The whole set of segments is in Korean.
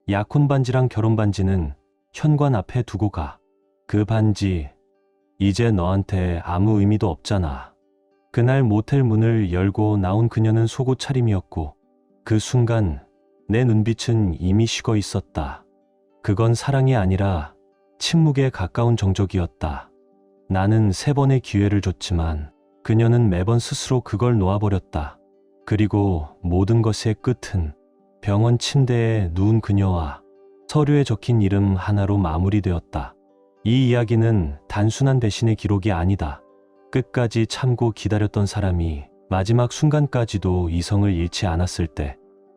약혼 반지랑 결혼 반지는 현관 앞에 두고 가. 그 반지 이제 너한테 아무 의미도 없잖아. 그날 모텔 문을 열고 나온 그녀는 속옷 차림이었고 그 순간 내 눈빛은 이미 식어 있었다. 그건 사랑이 아니라 침묵에 가까운 정적이었다. 나는 3번의 기회를 줬지만 그녀는 매번 스스로 그걸 놓아버렸다. 그리고 모든 것의 끝은 병원 침대에 누운 그녀와 서류에 적힌 이름 하나로 마무리되었다. 이 이야기는 단순한 배신의 기록이 아니다. 끝까지 참고 기다렸던 사람이 마지막 순간까지도 이성을 잃지 않았을 때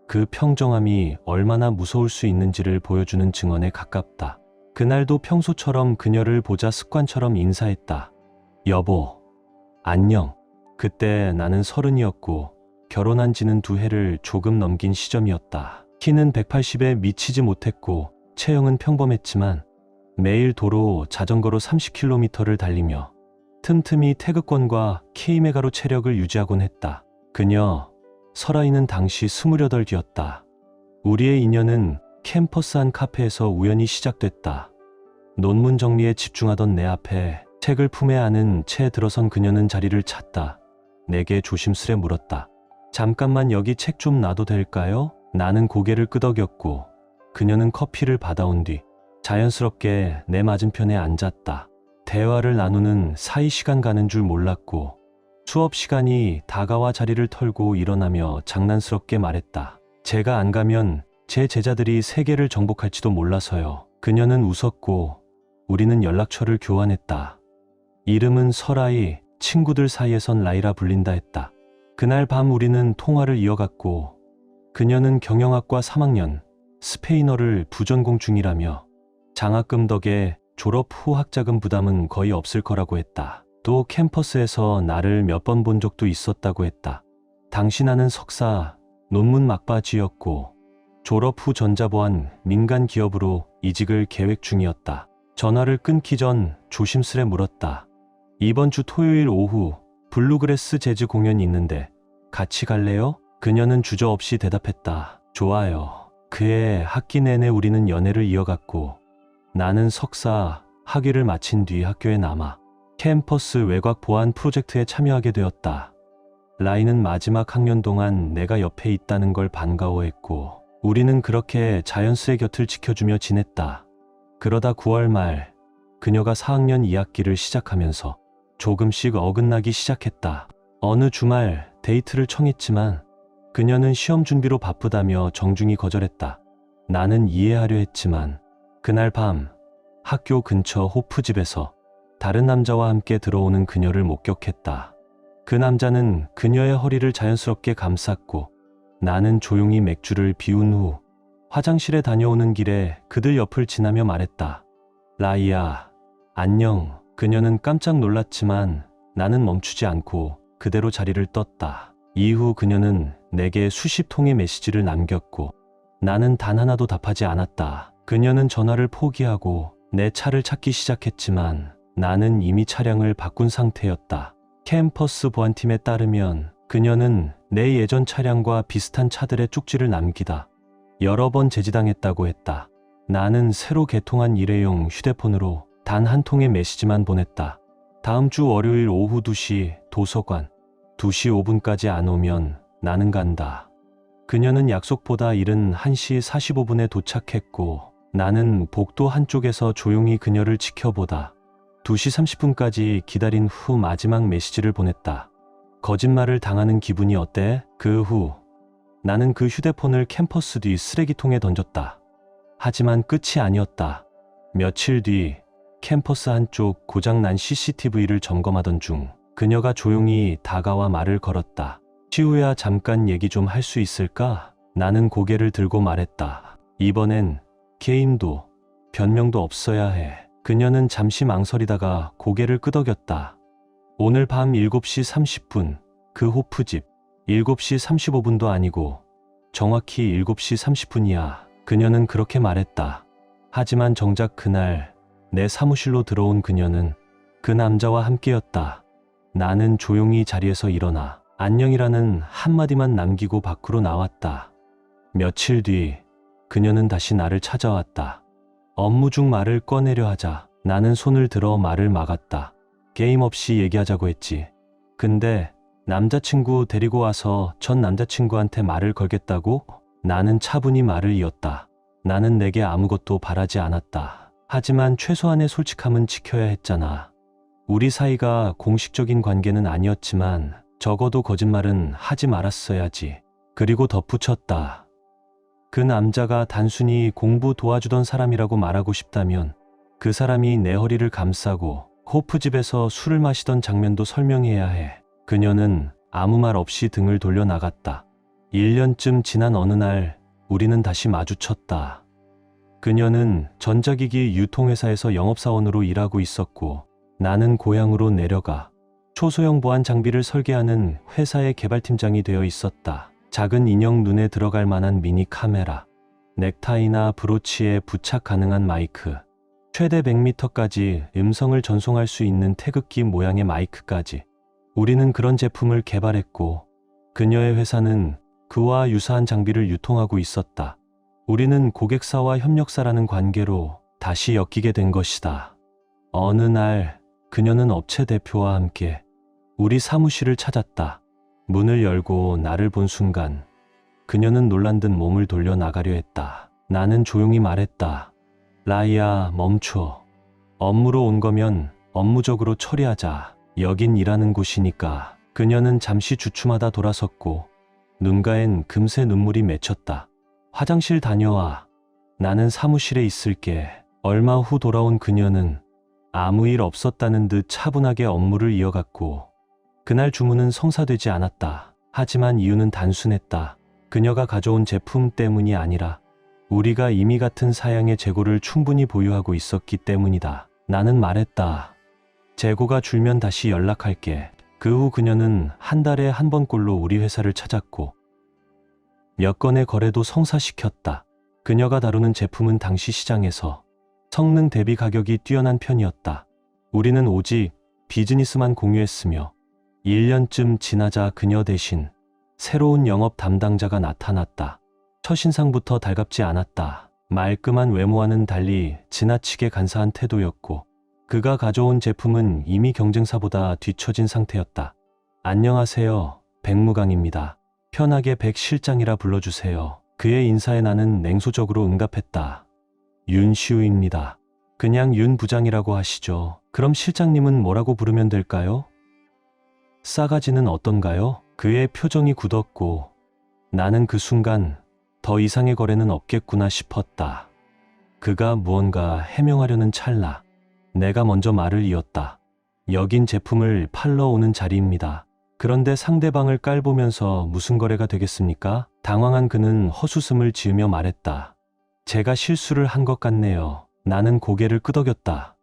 그 평정함이 얼마나 무서울 수 있는지를 보여주는 증언에 가깝다. 그날도 평소처럼 그녀를 보자 습관처럼 인사했다. 여보, 안녕. 그때 나는 30이었고 결혼한 지는 2해를 조금 넘긴 시점이었다. 키는 180에 미치지 못했고 체형은 평범했지만 매일 도로 자전거로 30km를 달리며 틈틈이 태극권과 K메가로 체력을 유지하곤 했다. 그녀, 설아이는 당시 28이었다. 우리의 인연은 캠퍼스 한 카페에서 우연히 시작됐다. 논문 정리에 집중하던 내 앞에 책을 품에 안은 채 들어선 그녀는 자리를 찾다. 내게 조심스레 물었다. 잠깐만 여기 책 좀 놔도 될까요? 나는 고개를 끄덕였고 그녀는 커피를 받아온 뒤 자연스럽게 내 맞은편에 앉았다. 대화를 나누는 사이 시간 가는 줄 몰랐고 수업 시간이 다가와 자리를 털고 일어나며 장난스럽게 말했다. 제가 안 가면 제 제자들이 세계를 정복할지도 몰라서요. 그녀는 웃었고 우리는 연락처를 교환했다. 이름은 설아이, 친구들 사이에선 라이라 불린다 했다. 그날 밤 우리는 통화를 이어갔고 그녀는 경영학과 3학년, 스페인어를 부전공 중이라며 장학금 덕에 졸업 후 학자금 부담은 거의 없을 거라고 했다. 또 캠퍼스에서 나를 몇 번 본 적도 있었다고 했다. 당시 나는 석사, 논문 막바지였고 졸업 후 전자보안 민간 기업으로 이직을 계획 중이었다. 전화를 끊기 전 조심스레 물었다. 이번 주 토요일 오후 블루그래스 재즈 공연이 있는데 같이 갈래요? 그녀는 주저없이 대답했다. 좋아요. 그해 학기 내내 우리는 연애를 이어갔고 나는 석사 학위를 마친 뒤 학교에 남아 캠퍼스 외곽 보안 프로젝트에 참여하게 되었다. 라이는 마지막 학년 동안 내가 옆에 있다는 걸 반가워했고 우리는 그렇게 자연스레 곁을 지켜주며 지냈다. 그러다 9월 말 그녀가 4학년 2학기를 시작하면서 조금씩 어긋나기 시작했다. 어느 주말 데이트를 청했지만 그녀는 시험 준비로 바쁘다며 정중히 거절했다. 나는 이해하려 했지만 그날 밤 학교 근처 호프집에서 다른 남자와 함께 들어오는 그녀를 목격했다. 그 남자는 그녀의 허리를 자연스럽게 감쌌고 나는 조용히 맥주를 비운 후 화장실에 다녀오는 길에 그들 옆을 지나며 말했다. 라이야, 안녕. 그녀는 깜짝 놀랐지만 나는 멈추지 않고 그대로 자리를 떴다. 이후 그녀는 내게 수십 통의 메시지를 남겼고 나는 단 하나도 답하지 않았다. 그녀는 전화를 포기하고 내 차를 찾기 시작했지만 나는 이미 차량을 바꾼 상태였다. 캠퍼스 보안팀에 따르면 그녀는 내 예전 차량과 비슷한 차들의 쪽지를 남기다 여러 번 제지당했다고 했다. 나는 새로 개통한 일회용 휴대폰으로 단 한 통의 메시지만 보냈다. 다음 주 월요일 오후 2시 도서관. 2시 5분까지 안 오면 나는 간다. 그녀는 약속보다 이른 1시 45분에 도착했고 나는 복도 한쪽에서 조용히 그녀를 지켜보다 2시 30분까지 기다린 후 마지막 메시지를 보냈다. 거짓말을 당하는 기분이 어때? 그 후 나는 그 휴대폰을 캠퍼스 뒤 쓰레기통에 던졌다. 하지만 끝이 아니었다. 며칠 뒤 캠퍼스 한쪽 고장난 CCTV를 점검하던 중 그녀가 조용히 다가와 말을 걸었다. 시우야, 잠깐 얘기 좀 할 수 있을까? 나는 고개를 들고 말했다. 이번엔 게임도 변명도 없어야 해. 그녀는 잠시 망설이다가 고개를 끄덕였다. 오늘 밤 7시 30분 그 호프집. 7시 35분도 아니고 정확히 7시 30분이야. 그녀는 그렇게 말했다. 하지만 정작 그날 내 사무실로 들어온 그녀는 그 남자와 함께였다. 나는 조용히 자리에서 일어나 안녕이라는 한마디만 남기고 밖으로 나왔다. 며칠 뒤 그녀는 다시 나를 찾아왔다. 업무 중 말을 꺼내려 하자 나는 손을 들어 말을 막았다. 게임 없이 얘기하자고 했지. 근데 남자친구 데리고 와서 전 남자친구한테 말을 걸겠다고? 나는 차분히 말을 이었다. 나는 내게 아무것도 바라지 않았다. 하지만 최소한의 솔직함은 지켜야 했잖아. 우리 사이가 공식적인 관계는 아니었지만 적어도 거짓말은 하지 말았어야지. 그리고 덧붙였다. 그 남자가 단순히 공부 도와주던 사람이라고 말하고 싶다면 그 사람이 내 허리를 감싸고 호프집에서 술을 마시던 장면도 설명해야 해. 그녀는 아무 말 없이 등을 돌려 나갔다. 1년쯤 지난 어느 날 우리는 다시 마주쳤다. 그녀는 전자기기 유통회사에서 영업사원으로 일하고 있었고 나는 고향으로 내려가 초소형 보안 장비를 설계하는 회사의 개발팀장이 되어 있었다. 작은 인형 눈에 들어갈 만한 미니 카메라, 넥타이나 브로치에 부착 가능한 마이크, 최대 100m까지 음성을 전송할 수 있는 태극기 모양의 마이크까지. 우리는 그런 제품을 개발했고 그녀의 회사는 그와 유사한 장비를 유통하고 있었다. 우리는 고객사와 협력사라는 관계로 다시 엮이게 된 것이다. 어느 날 그녀는 업체 대표와 함께 우리 사무실을 찾았다. 문을 열고 나를 본 순간 그녀는 놀란 듯 몸을 돌려 나가려 했다. 나는 조용히 말했다. 라이야, 멈춰. 업무로 온 거면 업무적으로 처리하자. 여긴 일하는 곳이니까. 그녀는 잠시 주춤하다 돌아섰고 눈가엔 금세 눈물이 맺혔다. 화장실 다녀와. 나는 사무실에 있을게. 얼마 후 돌아온 그녀는 아무 일 없었다는 듯 차분하게 업무를 이어갔고 그날 주문은 성사되지 않았다. 하지만 이유는 단순했다. 그녀가 가져온 제품 때문이 아니라 우리가 이미 같은 사양의 재고를 충분히 보유하고 있었기 때문이다. 나는 말했다. 재고가 줄면 다시 연락할게. 그 후 그녀는 한 달에 한 번꼴로 우리 회사를 찾았고 몇 건의 거래도 성사시켰다. 그녀가 다루는 제품은 당시 시장에서 성능 대비 가격이 뛰어난 편이었다. 우리는 오직 비즈니스만 공유했으며 1년쯤 지나자 그녀 대신 새로운 영업 담당자가 나타났다. 첫인상부터 달갑지 않았다. 말끔한 외모와는 달리 지나치게 간사한 태도였고 그가 가져온 제품은 이미 경쟁사보다 뒤처진 상태였다. 안녕하세요. 백무강입니다. 편하게 백 실장이라 불러주세요. 그의 인사에 나는 냉소적으로 응답했다. 윤시우입니다. 그냥 윤 부장이라고 하시죠. 그럼 실장님은 뭐라고 부르면 될까요? 싸가지는 어떤가요? 그의 표정이 굳었고 나는 그 순간 더 이상의 거래는 없겠구나 싶었다. 그가 무언가 해명하려는 찰나 내가 먼저 말을 이었다. 여긴 제품을 팔러 오는 자리입니다. 그런데 상대방을 깔보면서 무슨 거래가 되겠습니까? 당황한 그는 헛웃음을 지으며 말했다. 제가 실수를 한 것 같네요. 나는 고개를 끄덕였다.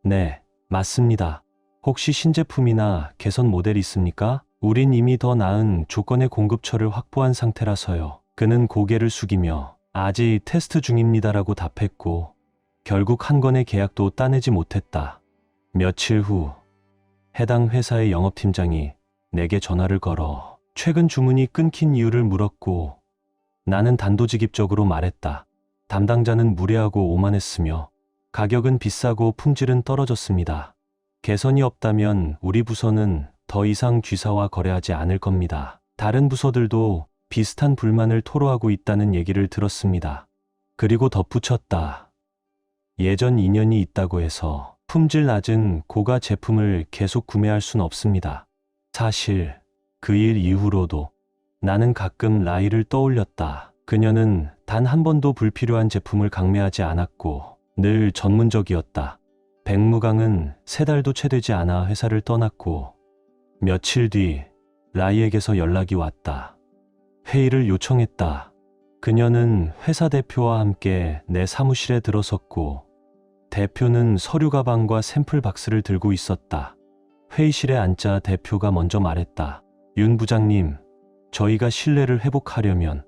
네, 맞습니다. 혹시 신제품이나 개선 모델 있습니까? 우린 이미 더 나은 조건의 공급처를 확보한 상태라서요. 그는 고개를 숙이며 아직 테스트 중입니다라고 답했고 결국 한 건의 계약도 따내지 못했다. 며칠 후 해당 회사의 영업팀장이 내게 전화를 걸어 최근 주문이 끊긴 이유를 물었고 나는 단도직입적으로 말했다. 담당자는 무례하고 오만했으며 가격은 비싸고 품질은 떨어졌습니다. 개선이 없다면 우리 부서는 더 이상 G사와 거래하지 않을 겁니다. 다른 부서들도 비슷한 불만을 토로하고 있다는 얘기를 들었습니다. 그리고 덧붙였다. 예전 인연이 있다고 해서 품질 낮은 고가 제품을 계속 구매할 순 없습니다. 사실 그 일 이후로도 나는 가끔 라이를 떠올렸다. 그녀는 단 한 번도 불필요한 제품을 강매하지 않았고 늘 전문적이었다. 백무강은 3달도 채 되지 않아 회사를 떠났고 며칠 뒤 라이에게서 연락이 왔다. 회의를 요청했다. 그녀는 회사 대표와 함께 내 사무실에 들어섰고 대표는 서류 가방과 샘플 박스를 들고 있었다. 회의실에 앉자 대표가 먼저 말했다. 윤 부장님, 저희가 신뢰를 회복하려면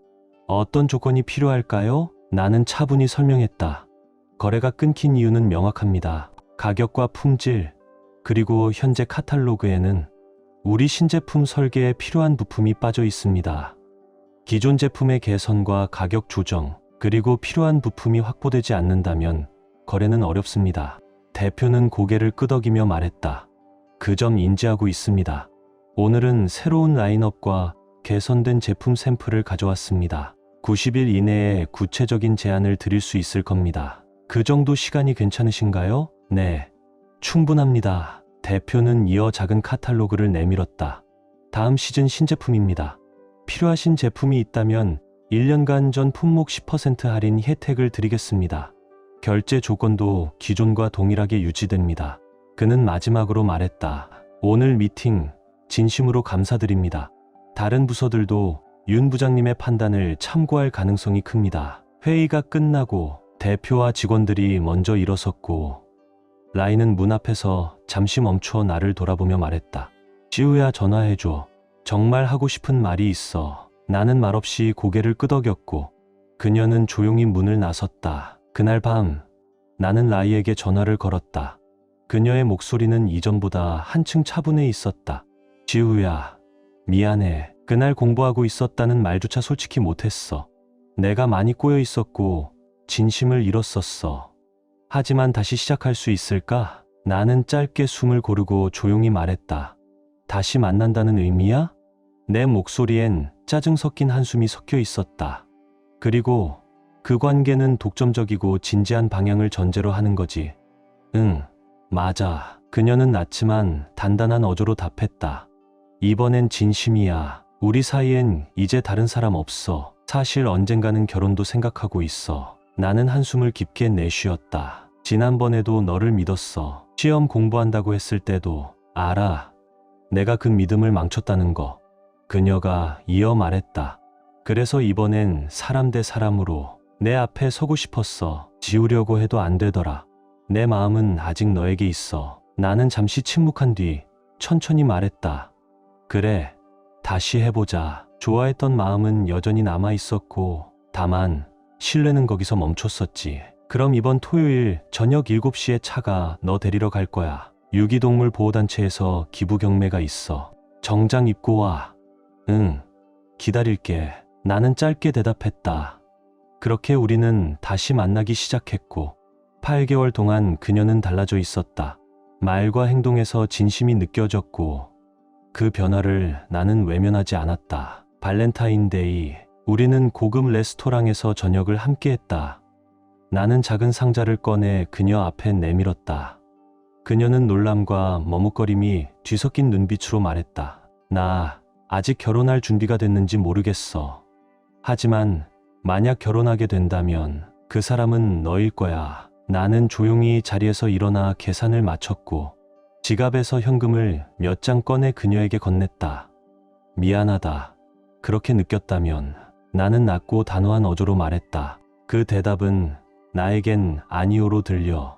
어떤 조건이 필요할까요? 나는 차분히 설명했다. 거래가 끊긴 이유는 명확합니다. 가격과 품질, 그리고 현재 카탈로그에는 우리 신제품 설계에 필요한 부품이 빠져 있습니다. 기존 제품의 개선과 가격 조정, 그리고 필요한 부품이 확보되지 않는다면 거래는 어렵습니다. 대표는 고개를 끄덕이며 말했다. 그 점 인지하고 있습니다. 오늘은 새로운 라인업과 개선된 제품 샘플을 가져왔습니다. 90일 이내에 구체적인 제안을 드릴 수 있을 겁니다. 그 정도 시간이 괜찮으신가요? 네, 충분합니다. 대표는 이어 작은 카탈로그를 내밀었다. 다음 시즌 신제품입니다. 필요하신 제품이 있다면 1년간 전 품목 10% 할인 혜택을 드리겠습니다. 결제 조건도 기존과 동일하게 유지됩니다. 그는 마지막으로 말했다. 오늘 미팅 진심으로 감사드립니다. 다른 부서들도 윤 부장님의 판단을 참고할 가능성이 큽니다. 회의가 끝나고 대표와 직원들이 먼저 일어섰고 라인은 문 앞에서 잠시 멈춰 나를 돌아보며 말했다. 지우야, 전화해줘. 정말 하고 싶은 말이 있어. 나는 말없이 고개를 끄덕였고 그녀는 조용히 문을 나섰다. 그날 밤 나는 라이에게 전화를 걸었다. 그녀의 목소리는 이전보다 한층 차분해 있었다. 지우야, 미안해. 그날 공부하고 있었다는 말조차 솔직히 못했어. 내가 많이 꼬여 있었고 진심을 잃었었어. 하지만 다시 시작할 수 있을까? 나는 짧게 숨을 고르고 조용히 말했다. 다시 만난다는 의미야? 내 목소리엔 짜증 섞인 한숨이 섞여 있었다. 그리고 그 관계는 독점적이고 진지한 방향을 전제로 하는 거지. 응, 맞아. 그녀는 낮지만 단단한 어조로 답했다. 이번엔 진심이야. 우리 사이엔 이제 다른 사람 없어. 사실 언젠가는 결혼도 생각하고 있어. 나는 한숨을 깊게 내쉬었다. 지난번에도 너를 믿었어. 시험 공부한다고 했을 때도. 알아. 내가 그 믿음을 망쳤다는 거. 그녀가 이어 말했다. 그래서 이번엔 사람 대 사람으로 내 앞에 서고 싶었어. 지우려고 해도 안 되더라. 내 마음은 아직 너에게 있어. 나는 잠시 침묵한 뒤 천천히 말했다. 그래, 다시 해보자. 좋아했던 마음은 여전히 남아 있었고 다만 신뢰는 거기서 멈췄었지. 그럼 이번 토요일 저녁 7시에 차가 너 데리러 갈 거야. 유기동물 보호단체에서 기부 경매가 있어. 정장 입고 와. 응, 기다릴게. 나는 짧게 대답했다. 그렇게 우리는 다시 만나기 시작했고 8개월 동안 그녀는 달라져 있었다. 말과 행동에서 진심이 느껴졌고 그 변화를 나는 외면하지 않았다. 발렌타인데이, 우리는 고급 레스토랑에서 저녁을 함께했다. 나는 작은 상자를 꺼내 그녀 앞에 내밀었다. 그녀는 놀람과 머뭇거림이 뒤섞인 눈빛으로 말했다. 나 아직 결혼할 준비가 됐는지 모르겠어. 하지만 만약 결혼하게 된다면 그 사람은 너일 거야. 나는 조용히 자리에서 일어나 계산을 마쳤고 지갑에서 현금을 몇 장 꺼내 그녀에게 건넸다. 미안하다. 그렇게 느꼈다면. 나는 낮고 단호한 어조로 말했다. 그 대답은 나에겐 아니오로 들려.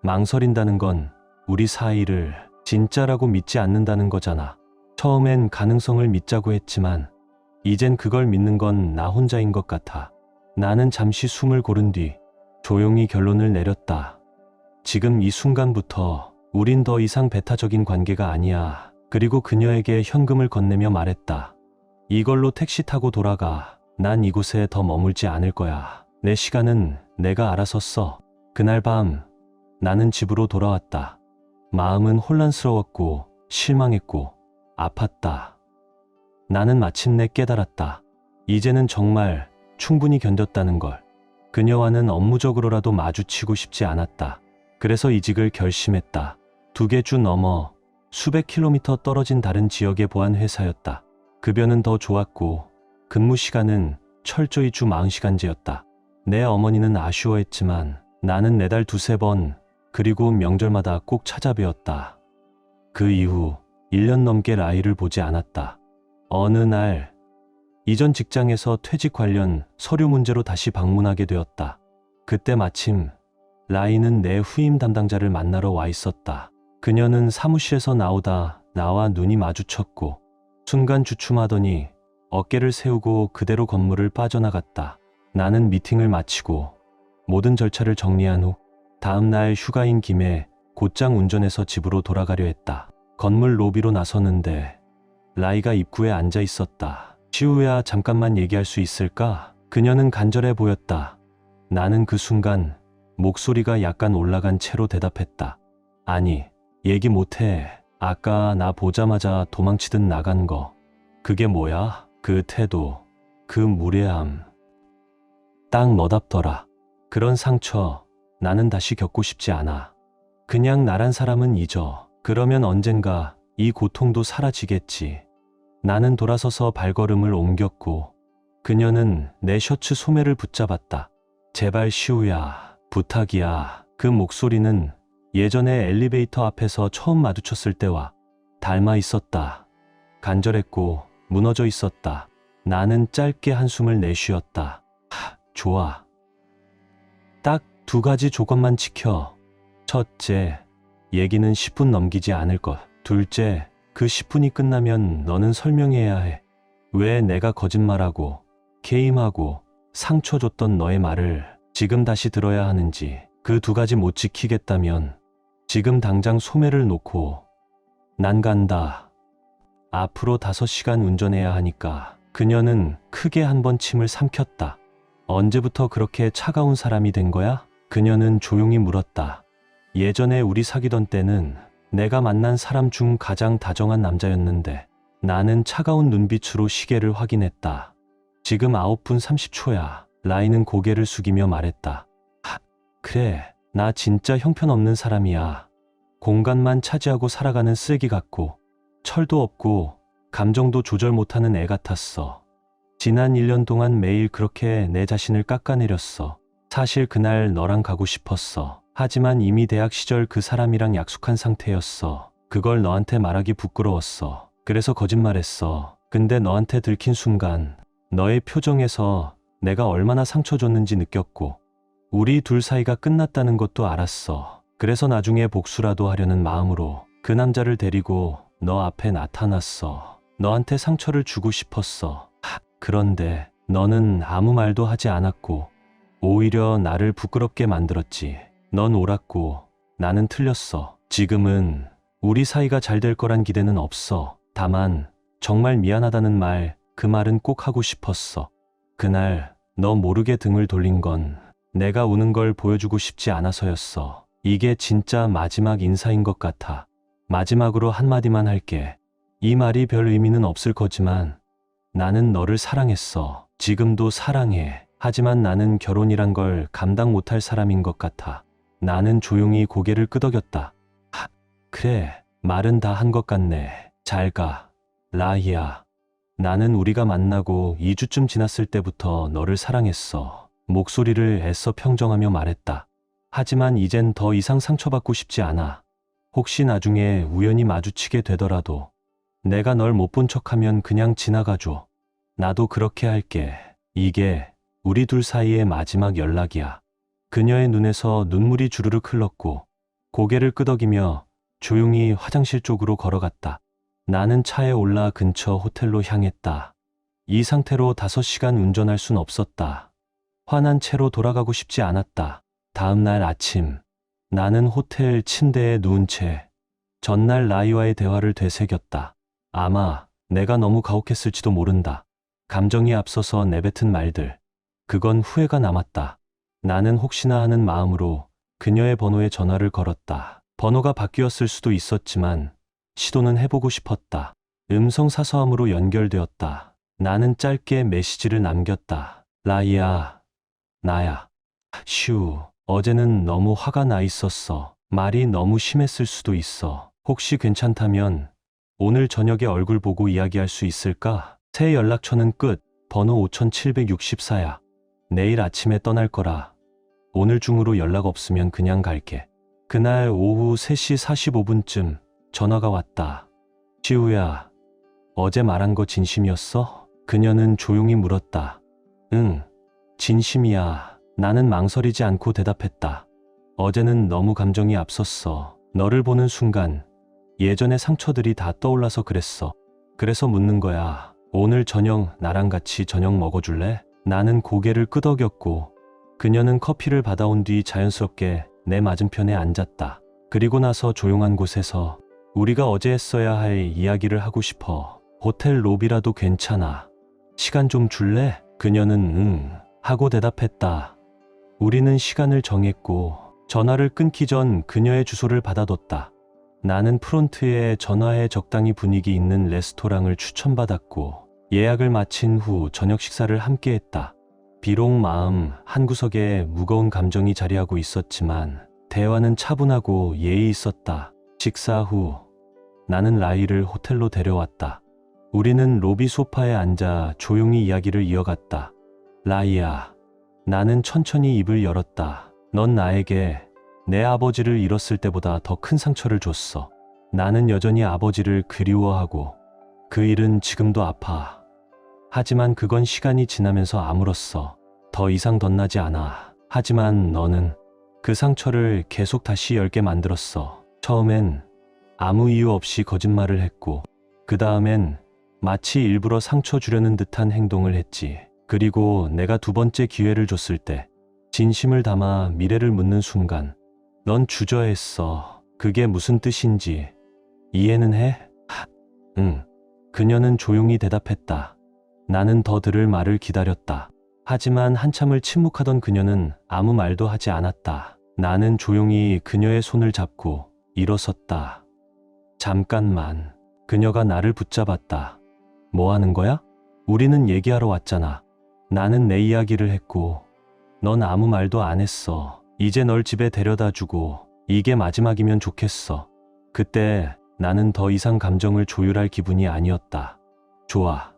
망설인다는 건 우리 사이를 진짜라고 믿지 않는다는 거잖아. 처음엔 가능성을 믿자고 했지만 이젠 그걸 믿는 건 나 혼자인 것 같아. 나는 잠시 숨을 고른 뒤 조용히 결론을 내렸다. 지금 이 순간부터 우린 더 이상 배타적인 관계가 아니야. 그리고 그녀에게 현금을 건네며 말했다. 이걸로 택시 타고 돌아가. 난 이곳에 더 머물지 않을 거야. 내 시간은 내가 알아서 써. 그날 밤 나는 집으로 돌아왔다. 마음은 혼란스러웠고 실망했고 아팠다. 나는 마침내 깨달았다. 이제는 정말 충분히 견뎠다는 걸. 그녀와는 업무적으로라도 마주치고 싶지 않았다. 그래서 이직을 결심했다. 2개 주 넘어 수백 킬로미터 떨어진 다른 지역의 보안 회사였다. 급여는 더 좋았고 근무 시간은 철저히 주 40시간제였다. 내 어머니는 아쉬워했지만 나는 매달 2~3번 그리고 명절마다 꼭 찾아뵈었다. 그 이후 1년 넘게 라이를 보지 않았다. 어느 날 이전 직장에서 퇴직 관련 서류 문제로 다시 방문하게 되었다. 그때 마침 라이는 내 후임 담당자를 만나러 와 있었다. 그녀는 사무실에서 나오다 나와 눈이 마주쳤고 순간 주춤하더니 어깨를 세우고 그대로 건물을 빠져나갔다. 나는 미팅을 마치고 모든 절차를 정리한 후 다음 날 휴가인 김에 곧장 운전해서 집으로 돌아가려 했다. 건물 로비로 나섰는데 라이가 입구에 앉아 있었다. 지우야, 잠깐만 얘기할 수 있을까? 그녀는 간절해 보였다. 나는 그 순간 목소리가 약간 올라간 채로 대답했다. 아니, 얘기 못해. 아까 나 보자마자 도망치듯 나간 거. 그게 뭐야? 그 태도, 그 무례함. 딱 너답더라. 그런 상처 나는 다시 겪고 싶지 않아. 그냥 나란 사람은 잊어. 그러면 언젠가 이 고통도 사라지겠지. 나는 돌아서서 발걸음을 옮겼고 그녀는 내 셔츠 소매를 붙잡았다. 제발 시우야, 부탁이야. 그 목소리는 예전에 엘리베이터 앞에서 처음 마주쳤을 때와 닮아 있었다. 간절했고 무너져 있었다. 나는 짧게 한숨을 내쉬었다. 좋아. 딱 2가지 조건만 지켜. 첫째, 얘기는 10분 넘기지 않을 것. 둘째, 그 10분이 끝나면 너는 설명해야 해. 왜 내가 거짓말하고 게임하고 상처 줬던 너의 말을 지금 다시 들어야 하는지. 그 2가지 못 지키겠다면 지금 당장 소매를 놓고 난 간다. 앞으로 5시간 운전해야 하니까. 그녀는 크게 한 번 침을 삼켰다. 언제부터 그렇게 차가운 사람이 된 거야? 그녀는 조용히 물었다. 예전에 우리 사귀던 때는 내가 만난 사람 중 가장 다정한 남자였는데. 나는 차가운 눈빛으로 시계를 확인했다. 지금 9분 30초야. 라이는 고개를 숙이며 말했다. 그래, 나 진짜 형편없는 사람이야. 공간만 차지하고 살아가는 쓰레기 같고 철도 없고 감정도 조절 못하는 애 같았어. 지난 1년 동안 매일 그렇게 내 자신을 깎아내렸어. 사실 그날 너랑 가고 싶었어. 하지만 이미 대학 시절 그 사람이랑 약속한 상태였어. 그걸 너한테 말하기 부끄러웠어. 그래서 거짓말했어. 근데 너한테 들킨 순간 너의 표정에서 내가 얼마나 상처 줬는지 느꼈고 우리 둘 사이가 끝났다는 것도 알았어. 그래서 나중에 복수라도 하려는 마음으로 그 남자를 데리고 너 앞에 나타났어. 너한테 상처를 주고 싶었어. 그런데 너는 아무 말도 하지 않았고 오히려 나를 부끄럽게 만들었지. 넌 옳았고 나는 틀렸어. 지금은 우리 사이가 잘 될 거란 기대는 없어. 다만 정말 미안하다는 말, 그 말은 꼭 하고 싶었어. 그날 너 모르게 등을 돌린 건 내가 우는 걸 보여주고 싶지 않아서였어. 이게 진짜 마지막 인사인 것 같아. 마지막으로 한마디만 할게. 이 말이 별 의미는 없을 거지만 나는 너를 사랑했어. 지금도 사랑해. 하지만 나는 결혼이란 걸 감당 못할 사람인 것 같아. 나는 조용히 고개를 끄덕였다. 그래, 말은 다 한 것 같네. 잘 가, 라이야. 나는 우리가 만나고 2주쯤 지났을 때부터 너를 사랑했어. 목소리를 애써 평정하며 말했다. 하지만 이젠 더 이상 상처받고 싶지 않아. 혹시 나중에 우연히 마주치게 되더라도 내가 널 못 본 척하면 그냥 지나가줘. 나도 그렇게 할게. 이게 우리 둘 사이의 마지막 연락이야. 그녀의 눈에서 눈물이 주르륵 흘렀고 고개를 끄덕이며 조용히 화장실 쪽으로 걸어갔다. 나는 차에 올라 근처 호텔로 향했다. 이 상태로 5시간 운전할 순 없었다. 화난 채로 돌아가고 싶지 않았다. 다음 날 아침, 나는 호텔 침대에 누운 채 전날 라이와의 대화를 되새겼다. 아마 내가 너무 가혹했을지도 모른다. 감정이 앞서서 내뱉은 말들. 그건 후회가 남았다. 나는 혹시나 하는 마음으로 그녀의 번호에 전화를 걸었다. 번호가 바뀌었을 수도 있었지만 시도는 해보고 싶었다. 음성 사서함으로 연결되었다. 나는 짧게 메시지를 남겼다. 라이야, 나야. 슈, 어제는 너무 화가 나 있었어. 말이 너무 심했을 수도 있어. 혹시 괜찮다면 오늘 저녁에 얼굴 보고 이야기할 수 있을까? 새 연락처는 끝. 번호 5764야. 내일 아침에 떠날 거라. 오늘 중으로 연락 없으면 그냥 갈게. 그날 오후 3시 45분쯤 전화가 왔다. 시우야, 어제 말한 거 진심이었어? 그녀는 조용히 물었다. 응, 진심이야. 나는 망설이지 않고 대답했다. 어제는 너무 감정이 앞섰어. 너를 보는 순간 예전의 상처들이 다 떠올라서 그랬어. 그래서 묻는 거야. 오늘 저녁 나랑 같이 저녁 먹어줄래? 나는 고개를 끄덕였고 그녀는 커피를 받아온 뒤 자연스럽게 내 맞은편에 앉았다. 그리고 나서 조용한 곳에서 우리가 어제 했어야 할 이야기를 하고 싶어. 호텔 로비라도 괜찮아. 시간 좀 줄래? 그녀는 응. 하고 대답했다. 우리는 시간을 정했고 전화를 끊기 전 그녀의 주소를 받아뒀다. 나는 프론트에 전화해 적당히 분위기 있는 레스토랑을 추천받았고 예약을 마친 후 저녁 식사를 함께 했다. 비록 마음 한구석에 무거운 감정이 자리하고 있었지만 대화는 차분하고 예의 있었다. 식사 후 나는 라이를 호텔로 데려왔다. 우리는 로비 소파에 앉아 조용히 이야기를 이어갔다. 라이야, 나는 천천히 입을 열었다. 넌 나에게 내 아버지를 잃었을 때보다 더 큰 상처를 줬어. 나는 여전히 아버지를 그리워하고 그 일은 지금도 아파. 하지만 그건 시간이 지나면서 아물었어. 더 이상 덧나지 않아. 하지만 너는 그 상처를 계속 다시 열게 만들었어. 처음엔 아무 이유 없이 거짓말을 했고 그 다음엔 마치 일부러 상처 주려는 듯한 행동을 했지. 그리고 내가 두 번째 기회를 줬을 때 진심을 담아 미래를 묻는 순간 넌 주저했어. 그게 무슨 뜻인지 이해는 해? 응. 그녀는 조용히 대답했다. 나는 더 들을 말을 기다렸다. 하지만 한참을 침묵하던 그녀는 아무 말도 하지 않았다. 나는 조용히 그녀의 손을 잡고 일어섰다. 잠깐만. 그녀가 나를 붙잡았다. 뭐 하는 거야? 우리는 얘기하러 왔잖아. 나는 내 이야기를 했고 넌 아무 말도 안 했어. 이제 널 집에 데려다 주고 이게 마지막이면 좋겠어. 그때 나는 더 이상 감정을 조율할 기분이 아니었다. 좋아.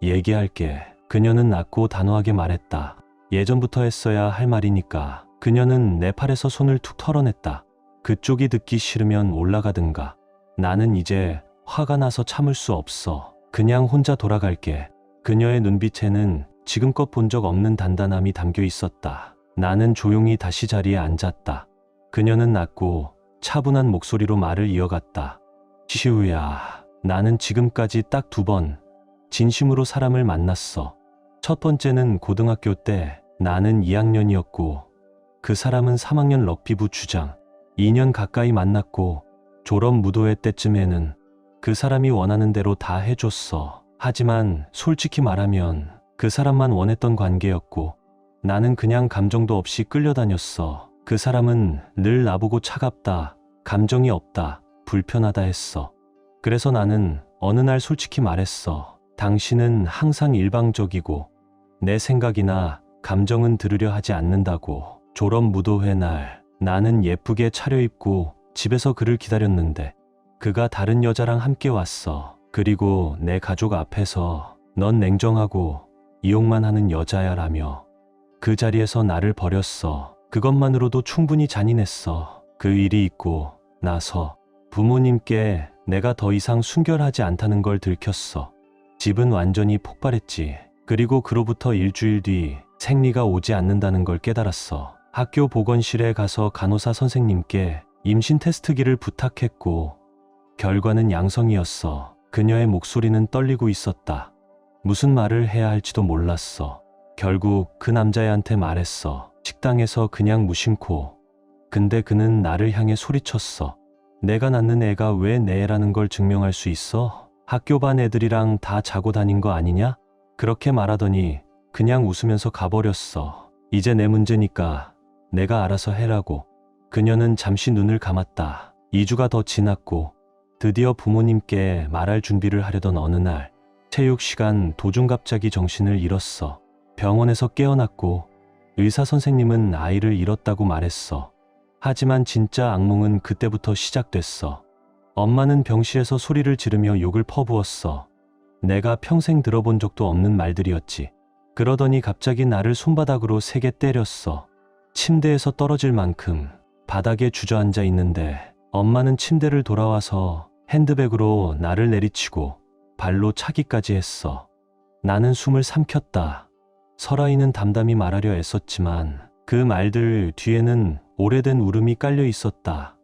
얘기할게. 그녀는 낮고 단호하게 말했다. 예전부터 했어야 할 말이니까. 그녀는 내 팔에서 손을 툭 털어냈다. 그쪽이 듣기 싫으면 올라가든가. 나는 이제 화가 나서 참을 수 없어. 그냥 혼자 돌아갈게. 그녀의 눈빛에는 지금껏 본 적 없는 단단함이 담겨 있었다. 나는 조용히 다시 자리에 앉았다. 그녀는 낮고 차분한 목소리로 말을 이어갔다. 시우야, 나는 지금까지 딱 2번 진심으로 사람을 만났어. 첫 번째는 고등학교 때 나는 2학년이었고 그 사람은 3학년 럭비부 주장. 2년 가까이 만났고 졸업 무도회 때쯤에는 그 사람이 원하는 대로 다 해줬어. 하지만 솔직히 말하면 그 사람만 원했던 관계였고 나는 그냥 감정도 없이 끌려다녔어. 그 사람은 늘 나보고 차갑다, 감정이 없다, 불편하다 했어. 그래서 나는 어느 날 솔직히 말했어. 당신은 항상 일방적이고 내 생각이나 감정은 들으려 하지 않는다고. 졸업 무도회 날 나는 예쁘게 차려입고 집에서 그를 기다렸는데 그가 다른 여자랑 함께 왔어. 그리고 내 가족 앞에서 넌 냉정하고 이용만 하는 여자야 라며 그 자리에서 나를 버렸어. 그것만으로도 충분히 잔인했어. 그 일이 있고 나서 부모님께 내가 더 이상 순결하지 않다는 걸 들켰어. 집은 완전히 폭발했지. 그리고 그로부터 일주일 뒤 생리가 오지 않는다는 걸 깨달았어. 학교 보건실에 가서 간호사 선생님께 임신 테스트기를 부탁했고 결과는 양성이었어. 그녀의 목소리는 떨리고 있었다. 무슨 말을 해야 할지도 몰랐어. 결국 그 남자애한테 말했어. 식당에서 그냥 무심코. 근데 그는 나를 향해 소리쳤어. 내가 낳는 애가 왜 내 애라는 걸 증명할 수 있어? 학교 반 애들이랑 다 자고 다닌 거 아니냐? 그렇게 말하더니 그냥 웃으면서 가버렸어. 이제 내 문제니까 내가 알아서 해라고. 그녀는 잠시 눈을 감았다. 2주가 더 지났고 드디어 부모님께 말할 준비를 하려던 어느 날 체육 시간 도중 갑자기 정신을 잃었어. 병원에서 깨어났고 의사 선생님은 아이를 잃었다고 말했어. 하지만 진짜 악몽은 그때부터 시작됐어. 엄마는 병실에서 소리를 지르며 욕을 퍼부었어. 내가 평생 들어본 적도 없는 말들이었지. 그러더니 갑자기 나를 손바닥으로 세게 때렸어. 침대에서 떨어질 만큼 바닥에 주저앉아 있는데 엄마는 침대를 돌아와서 핸드백으로 나를 내리치고 발로 차기까지 했어. 나는 숨을 삼켰다. 설아이는 담담히 말하려 애썼지만 그 말들 뒤에는 오래된 울음이 깔려 있었다.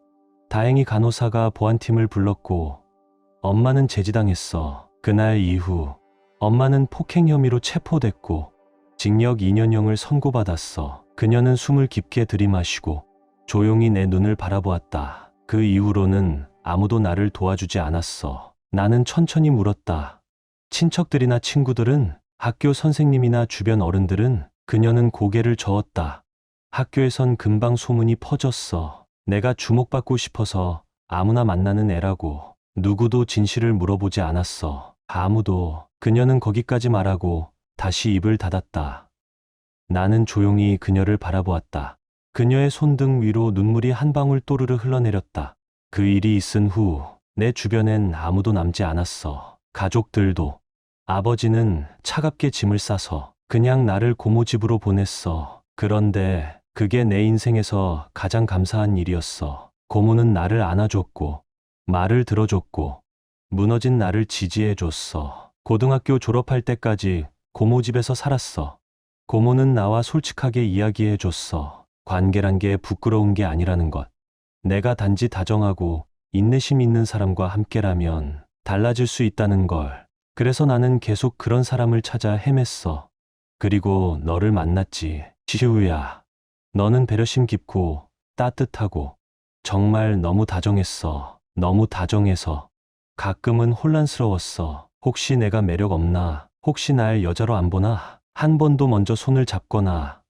다행히 간호사가 보안팀을 불렀고 엄마는 제지당했어. 그날 이후 엄마는 폭행 혐의로 체포됐고 징역 2년형을 선고받았어. 그녀는 숨을 깊게 들이마시고 조용히 내 눈을 바라보았다. 그 이후로는 아무도 나를 도와주지 않았어. 나는 천천히 물었다. 친척들이나 친구들은? 학교 선생님이나 주변 어른들은? 그녀는 고개를 저었다. 학교에선 금방 소문이 퍼졌어. 내가 주목받고 싶어서 아무나 만나는 애라고. 누구도 진실을 물어보지 않았어. 아무도. 그녀는 거기까지 말하고 다시 입을 닫았다. 나는 조용히 그녀를 바라보았다. 그녀의 손등 위로 눈물이 한 방울 또르르 흘러내렸다. 그 일이 있은 후 내 주변엔 아무도 남지 않았어. 가족들도. 아버지는 차갑게 짐을 싸서 그냥 나를 고모집으로 보냈어. 그런데 그게 내 인생에서 가장 감사한 일이었어. 고모는 나를 안아줬고 말을 들어줬고 무너진 나를 지지해줬어. 고등학교 졸업할 때까지 고모집에서 살았어. 고모는 나와 솔직하게 이야기해줬어. 관계란 게 부끄러운 게 아니라는 것. 내가 단지 다정하고 인내심 있는 사람과 함께라면 달라질 수 있다는 걸. 그래서 나는 계속 그런 사람을 찾아 헤맸어. 그리고 너를 만났지. 시우야. 너는 배려심 깊고 따뜻하고 정말 너무 다정했어. 너무 다정해서 가끔은 혼란스러웠어. 혹시 내가 매력 없나? 혹시 날 여자로 안 보나? 한 번도 먼저 손을 잡거나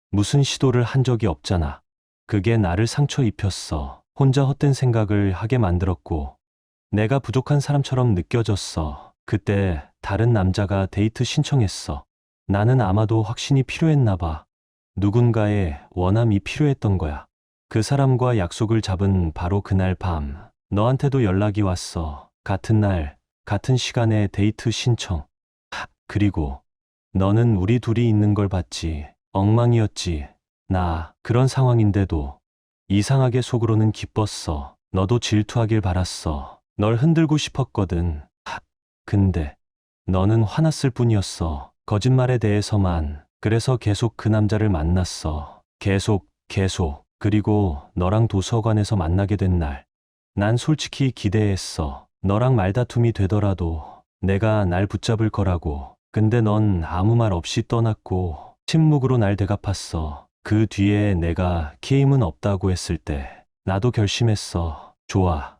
무슨 시도를 한 적이 없잖아. 그게 나를 상처 입혔어. 혼자 헛된 생각을 하게 만들었고 내가 부족한 사람처럼 느껴졌어. 그때 다른 남자가 데이트 신청했어. 나는 아마도 확신이 필요했나 봐. 누군가의 원함이 필요했던 거야. 그 사람과 약속을 잡은 바로 그날 밤 너한테도 연락이 왔어. 같은 날, 같은 시간에 데이트 신청. 그리고 너는 우리 둘이 있는 걸 봤지. 엉망이었지. 나 그런 상황인데도 이상하게 속으로는 기뻤어. 너도 질투하길 바랐어. 널 흔들고 싶었거든. 근데 너는 화났을 뿐이었어. 거짓말에 대해서만. 그래서 계속 그 남자를 만났어. 계속. 그리고 너랑 도서관에서 만나게 된 날. 난 솔직히 기대했어. 너랑 말다툼이 되더라도 내가 날 붙잡을 거라고. 근데 넌 아무 말 없이 떠났고 침묵으로 날 대갚았어. 그 뒤에 내가 게임은 없다고 했을 때 나도 결심했어. 좋아.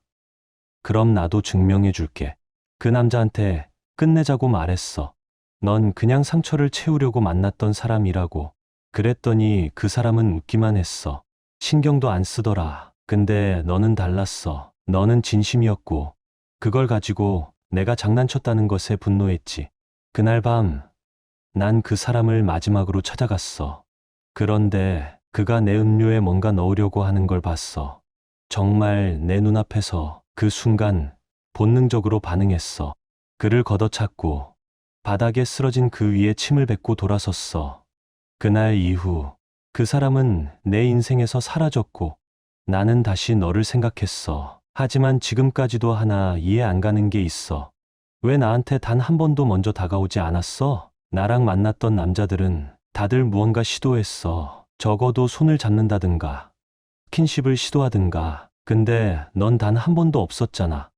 그럼 나도 증명해 줄게. 그 남자한테 끝내자고 말했어. 넌 그냥 상처를 채우려고 만났던 사람이라고. 그랬더니 그 사람은 웃기만 했어. 신경도 안 쓰더라. 근데 너는 달랐어. 너는 진심이었고 그걸 가지고 내가 장난쳤다는 것에 분노했지. 그날 밤 난 그 사람을 마지막으로 찾아갔어. 그런데 그가 내 음료에 뭔가 넣으려고 하는 걸 봤어. 정말 내 눈앞에서 그 순간 본능적으로 반응했어. 그를 걷어찼고 바닥에 쓰러진 그 위에 침을 뱉고 돌아섰어. 그날 이후 그 사람은 내 인생에서 사라졌고 나는 다시 너를 생각했어. 하지만 지금까지도 하나 이해 안 가는 게 있어. 왜 나한테 단 한 번도 먼저 다가오지 않았어? 나랑 만났던 남자들은 다들 무언가 시도했어. 적어도 손을 잡는다든가 스킨십을 시도하든가. 근데 넌 단 한 번도 없었잖아.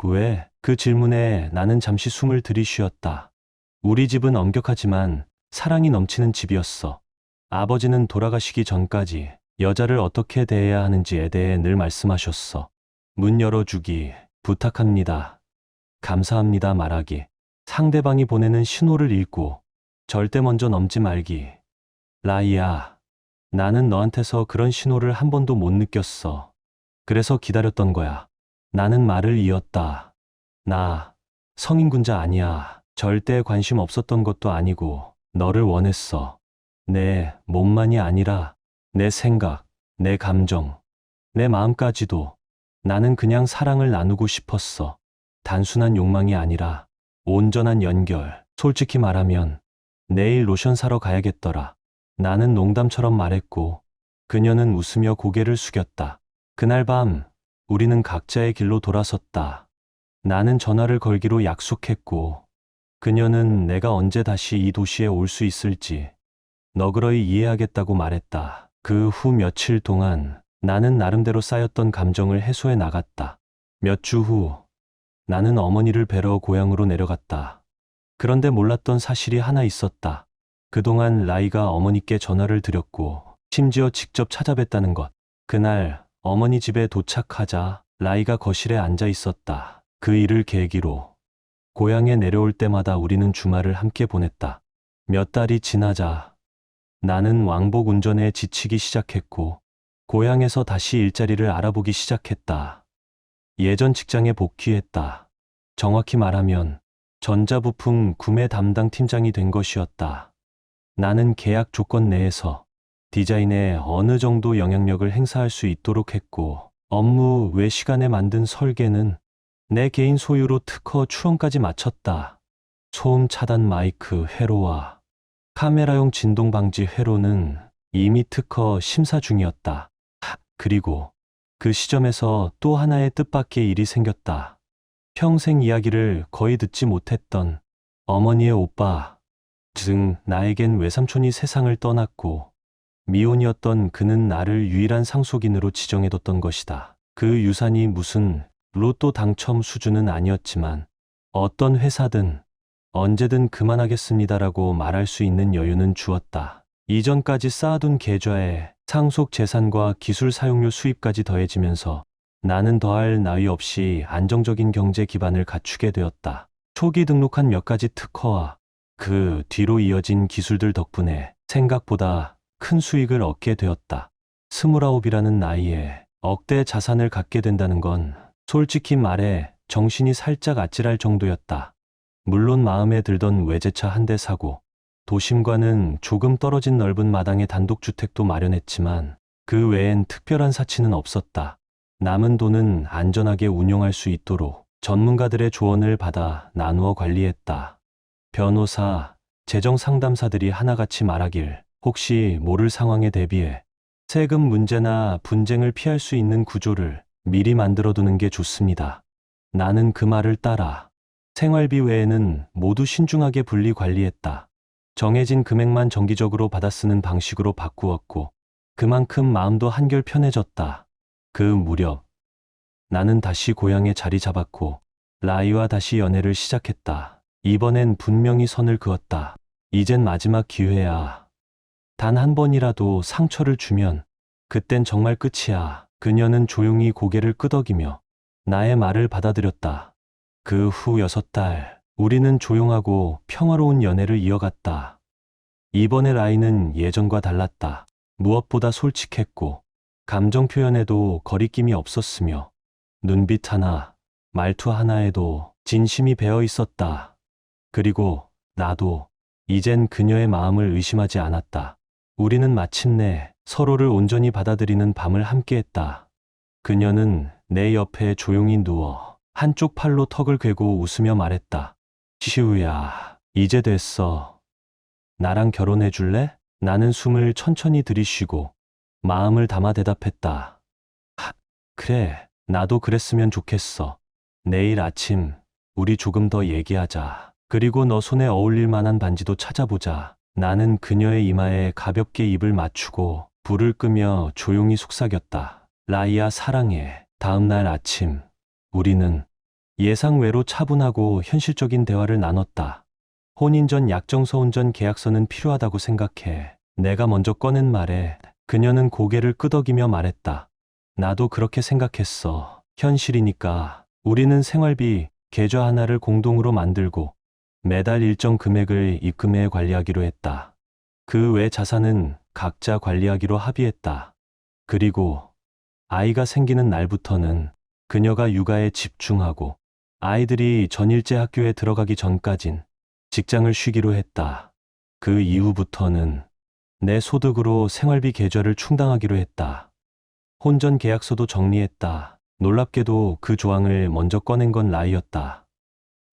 왜? 그 질문에 나는 잠시 숨을 들이쉬었다. 우리 집은 엄격하지만 사랑이 넘치는 집이었어. 아버지는 돌아가시기 전까지 여자를 어떻게 대해야 하는지에 대해 늘 말씀하셨어. 문 열어주기, 부탁합니다. 감사합니다 말하기. 상대방이 보내는 신호를 읽고 절대 먼저 넘지 말기. 라이야, 나는 너한테서 그런 신호를 한 번도 못 느꼈어. 그래서 기다렸던 거야. 나는 말을 이었다. 나 성인군자 아니야. 절대 관심 없었던 것도 아니고 너를 원했어. 내 몸만이 아니라 내 생각, 내 감정, 내 마음까지도. 나는 그냥 사랑을 나누고 싶었어. 단순한 욕망이 아니라 온전한 연결. 솔직히 말하면 내일 로션 사러 가야겠더라. 나는 농담처럼 말했고 그녀는 웃으며 고개를 숙였다. 그날 밤 우리는 각자의 길로 돌아섰다. 나는 전화를 걸기로 약속했고 그녀는 내가 언제 다시 이 도시에 올 수 있을지 너그러이 이해하겠다고 말했다. 그 후 며칠 동안 나는 나름대로 쌓였던 감정을 해소해 나갔다. 몇 주 후 나는 어머니를 뵈러 고향으로 내려갔다. 그런데 몰랐던 사실이 하나 있었다. 그동안 라이가 어머니께 전화를 드렸고 심지어 직접 찾아뵀다는 것. 그날 어머니 집에 도착하자 라이가 거실에 앉아 있었다. 그 일을 계기로 고향에 내려올 때마다 우리는 주말을 함께 보냈다. 몇 달이 지나자 나는 왕복 운전에 지치기 시작했고, 고향에서 다시 일자리를 알아보기 시작했다. 예전 직장에 복귀했다. 정확히 말하면 전자부품 구매 담당 팀장이 된 것이었다. 나는 계약 조건 내에서 디자인에 어느 정도 영향력을 행사할 수 있도록 했고, 업무 외 시간에 만든 설계는 내 개인 소유로 특허 출원까지 마쳤다. 소음 차단 마이크 회로와 카메라용 진동 방지 회로는 이미 특허 심사 중이었다. 그리고 그 시점에서 또 하나의 뜻밖의 일이 생겼다. 평생 이야기를 거의 듣지 못했던 어머니의 오빠, 즉 나에겐 외삼촌이 세상을 떠났고, 미혼이었던 그는 나를 유일한 상속인으로 지정해뒀던 것이다. 그 유산이 무슨 로또 당첨 수준은 아니었지만 어떤 회사든 언제든 그만하겠습니다라고 말할 수 있는 여유는 주었다. 이전까지 쌓아둔 계좌에 상속 재산과 기술 사용료 수입까지 더해지면서 나는 더할 나위 없이 안정적인 경제 기반을 갖추게 되었다. 초기 등록한 몇 가지 특허와 그 뒤로 이어진 기술들 덕분에 생각보다 큰 수익을 얻게 되었다. 29이라는 나이에 억대 자산을 갖게 된다는 건 솔직히 말해 정신이 살짝 아찔할 정도였다. 물론 마음에 들던 외제차 한 대 사고, 도심과는 조금 떨어진 넓은 마당에 단독주택도 마련했지만 그 외엔 특별한 사치는 없었다. 남은 돈은 안전하게 운용할 수 있도록 전문가들의 조언을 받아 나누어 관리했다. 변호사, 재정 상담사들이 하나같이 말하길 혹시 모를 상황에 대비해 세금 문제나 분쟁을 피할 수 있는 구조를 미리 만들어두는 게 좋습니다. 나는 그 말을 따라 생활비 외에는 모두 신중하게 분리 관리했다. 정해진 금액만 정기적으로 받아 쓰는 방식으로 바꾸었고, 그만큼 마음도 한결 편해졌다. 그 무렵 나는 다시 고향에 자리 잡았고 라이와 다시 연애를 시작했다. 이번엔 분명히 선을 그었다. 이젠 마지막 기회야. 단 한 번이라도 상처를 주면 그땐 정말 끝이야. 그녀는 조용히 고개를 끄덕이며 나의 말을 받아들였다. 그 후 6달, 우리는 조용하고 평화로운 연애를 이어갔다. 이번에 라이는 예전과 달랐다. 무엇보다 솔직했고, 감정 표현에도 거리낌이 없었으며, 눈빛 하나, 말투 하나에도 진심이 배어 있었다. 그리고 나도 이젠 그녀의 마음을 의심하지 않았다. 우리는 마침내 서로를 온전히 받아들이는 밤을 함께했다. 그녀는 내 옆에 조용히 누워 한쪽 팔로 턱을 괴고 웃으며 말했다. 시우야, 이제 됐어. 나랑 결혼해 줄래? 나는 숨을 천천히 들이쉬고 마음을 담아 대답했다. 그래, 나도 그랬으면 좋겠어. 내일 아침 우리 조금 더 얘기하자. 그리고 너 손에 어울릴 만한 반지도 찾아보자. 나는 그녀의 이마에 가볍게 입을 맞추고 불을 끄며 조용히 속삭였다. 라이야, 사랑해. 다음 날 아침 우리는 예상외로 차분하고 현실적인 대화를 나눴다. 혼인 전 약정서 혼전 계약서는 필요하다고 생각해. 내가 먼저 꺼낸 말에 그녀는 고개를 끄덕이며 말했다. 나도 그렇게 생각했어. 현실이니까 우리는 생활비 계좌 하나를 공동으로 만들고 매달 일정 금액을 입금해 관리하기로 했다. 그 외 자산은 각자 관리하기로 합의했다. 그리고 아이가 생기는 날부터는 그녀가 육아에 집중하고 아이들이 전일제 학교에 들어가기 전까진 직장을 쉬기로 했다. 그 이후부터는 내 소득으로 생활비 계좌를 충당하기로 했다. 혼전 계약서도 정리했다. 놀랍게도 그 조항을 먼저 꺼낸 건 라이였다.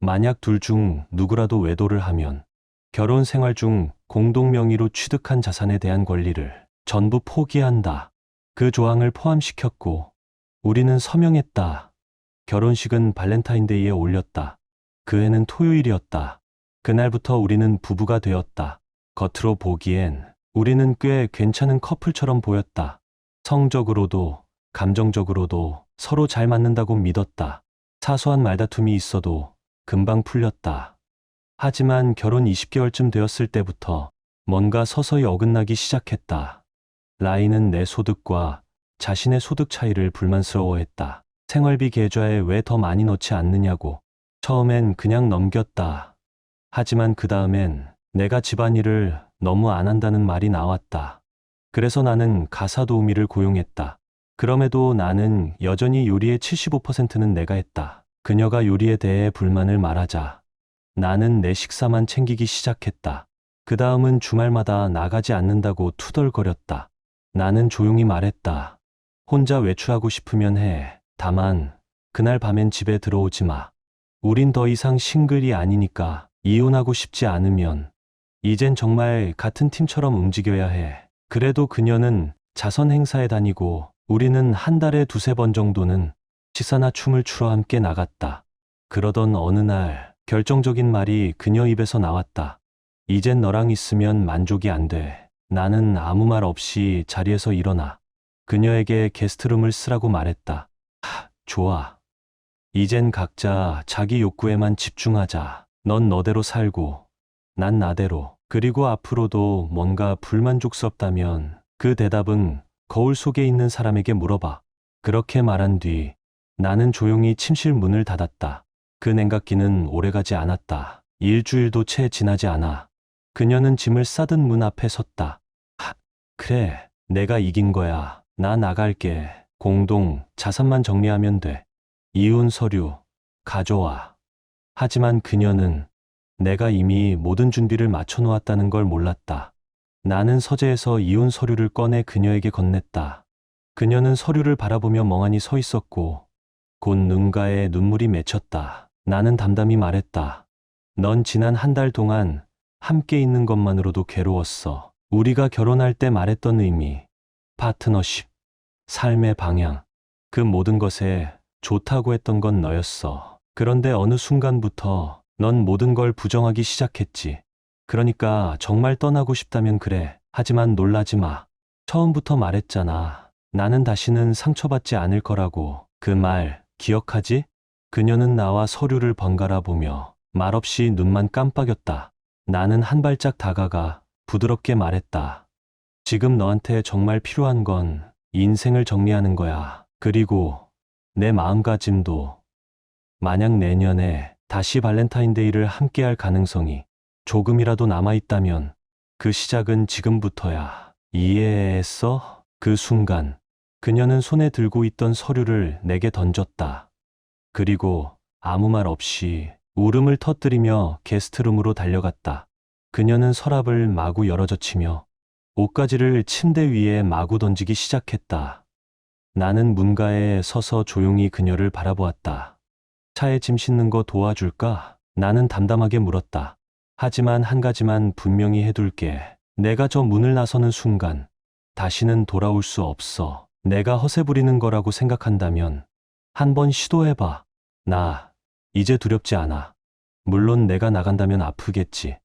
만약 둘 중 누구라도 외도를 하면 결혼 생활 중 공동 명의로 취득한 자산에 대한 권리를 전부 포기한다. 그 조항을 포함시켰고 우리는 서명했다. 결혼식은 발렌타인데이에 올렸다. 그 해는 토요일이었다. 그날부터 우리는 부부가 되었다. 겉으로 보기엔 우리는 꽤 괜찮은 커플처럼 보였다. 성적으로도 감정적으로도 서로 잘 맞는다고 믿었다. 사소한 말다툼이 있어도 금방 풀렸다. 하지만 결혼 20개월쯤 되었을 때부터 뭔가 서서히 어긋나기 시작했다. 라이는 내 소득과 자신의 소득 차이를 불만스러워했다. 생활비 계좌에 왜 더 많이 넣지 않느냐고. 처음엔 그냥 넘겼다. 하지만 그 다음엔 내가 집안일을 너무 안 한다는 말이 나왔다. 그래서 나는 가사 도우미를 고용했다. 그럼에도 나는 여전히 요리의 75%는 내가 했다. 그녀가 요리에 대해 불만을 말하자 나는 내 식사만 챙기기 시작했다. 그 다음은 주말마다 나가지 않는다고 투덜거렸다. 나는 조용히 말했다. 혼자 외출하고 싶으면 해. 다만 그날 밤엔 집에 들어오지 마. 우린 더 이상 싱글이 아니니까. 이혼하고 싶지 않으면 이젠 정말 같은 팀처럼 움직여야 해. 그래도 그녀는 자선 행사에 다니고 우리는 한 달에 두세 번 정도는 시사나 춤을 추러 함께 나갔다. 그러던 어느 날 결정적인 말이 그녀 입에서 나왔다. 이젠 너랑 있으면 만족이 안 돼. 나는 아무 말 없이 자리에서 일어나 그녀에게 게스트룸을 쓰라고 말했다. 좋아. 이젠 각자 자기 욕구에만 집중하자. 넌 너대로 살고 난 나대로. 그리고 앞으로도 뭔가 불만족스럽다면 그 대답은 거울 속에 있는 사람에게 물어봐. 그렇게 말한 뒤 나는 조용히 침실 문을 닫았다. 그 냉각기는 오래가지 않았다. 일주일도 채 지나지 않아. 그녀는 짐을 싸든 문 앞에 섰다. 그래, 내가 이긴 거야. 나 나갈게. 공동 자산만 정리하면 돼. 이혼 서류 가져와. 하지만 그녀는 내가 이미 모든 준비를 마쳐 놓았다는 걸 몰랐다. 나는 서재에서 이혼 서류를 꺼내 그녀에게 건넸다. 그녀는 서류를 바라보며 멍하니 서 있었고 곧 눈가에 눈물이 맺혔다. 나는 담담히 말했다. 넌 지난 한 달 동안 함께 있는 것만으로도 괴로웠어. 우리가 결혼할 때 말했던 의미, 파트너십, 삶의 방향, 그 모든 것에 좋다고 했던 건 너였어. 그런데 어느 순간부터 넌 모든 걸 부정하기 시작했지. 그러니까 정말 떠나고 싶다면 그래. 하지만 놀라지 마. 처음부터 말했잖아. 나는 다시는 상처받지 않을 거라고. 그 말 기억하지? 그녀는 나와 서류를 번갈아 보며 말없이 눈만 깜빡였다. 나는 한 발짝 다가가 부드럽게 말했다. 지금 너한테 정말 필요한 건 인생을 정리하는 거야. 그리고 내 마음가짐도. 만약 내년에 다시 발렌타인데이를 함께할 가능성이 조금이라도 남아있다면 그 시작은 지금부터야. 이해했어? 그 순간 그녀는 손에 들고 있던 서류를 내게 던졌다. 그리고 아무 말 없이 울음을 터뜨리며 게스트룸으로 달려갔다. 그녀는 서랍을 마구 열어젖히며 옷가지를 침대 위에 마구 던지기 시작했다. 나는 문가에 서서 조용히 그녀를 바라보았다. 차에 짐 싣는 거 도와줄까? 나는 담담하게 물었다. 하지만 한 가지만 분명히 해둘게. 내가 저 문을 나서는 순간 다시는 돌아올 수 없어. 내가 허세 부리는 거라고 생각한다면 한번 시도해봐. 나 이제 두렵지 않아. 물론 내가 나간다면 아프겠지.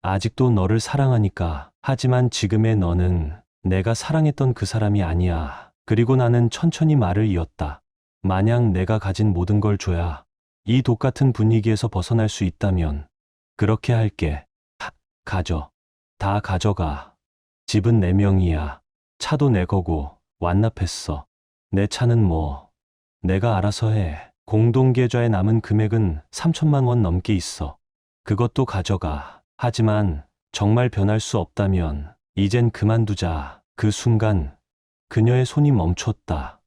아직도 너를 사랑하니까. 하지만 지금의 너는 내가 사랑했던 그 사람이 아니야. 그리고 나는 천천히 말을 이었다. 만약 내가 가진 모든 걸 줘야 이 독같은 분위기에서 벗어날 수 있다면 그렇게 할게. 가져. 다 가져가. 집은 내 명이야. 차도 내 거고 완납했어. 내 차는 뭐 내가 알아서 해. 공동계좌에 남은 금액은 3천만 원 넘게 있어. 그것도 가져가. 하지만 정말 변할 수 없다면 이젠 그만두자. 그 순간 그녀의 손이 멈췄다.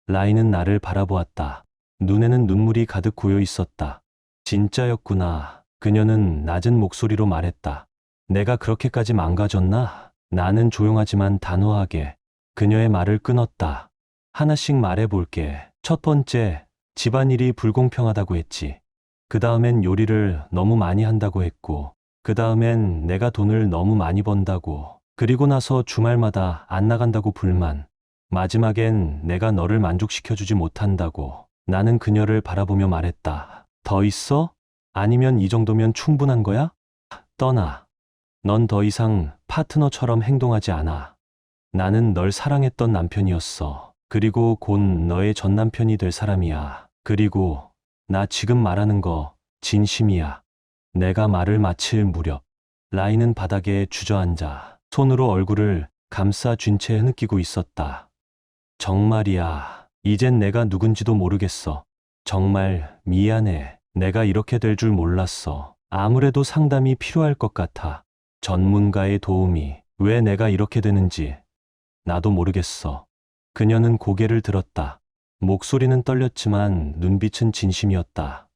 라인은 나를 바라보았다. 눈에는 눈물이 가득 고여 있었다. 진짜였구나. 그녀는 낮은 목소리로 말했다. 내가 그렇게까지 망가졌나? 나는 조용하지만 단호하게 그녀의 말을 끊었다. 하나씩 말해볼게. 첫 번째, 집안일이 불공평하다고 했지. 그 다음엔 요리를 너무 많이 한다고 했고, 그 다음엔 내가 돈을 너무 많이 번다고, 그리고 나서 주말마다 안 나간다고 불만, 마지막엔 내가 너를 만족시켜주지 못한다고. 나는 그녀를 바라보며 말했다. 더 있어? 아니면 이 정도면 충분한 거야? 떠나. 넌 더 이상 파트너처럼 행동하지 않아. 나는 널 사랑했던 남편이었어. 그리고 곧 너의 전 남편이 될 사람이야. 그리고 나 지금 말하는 거 진심이야. 내가 말을 마칠 무렵 라인은 바닥에 주저앉아 손으로 얼굴을 감싸 쥔 채 흐느끼고 있었다. 정말이야. 이젠 내가 누군지도 모르겠어. 정말 미안해. 내가 이렇게 될 줄 몰랐어. 아무래도 상담이 필요할 것 같아. 전문가의 도움이. 왜 내가 이렇게 되는지 나도 모르겠어. 그녀는 고개를 들었다. 목소리는 떨렸지만 눈빛은 진심이었다.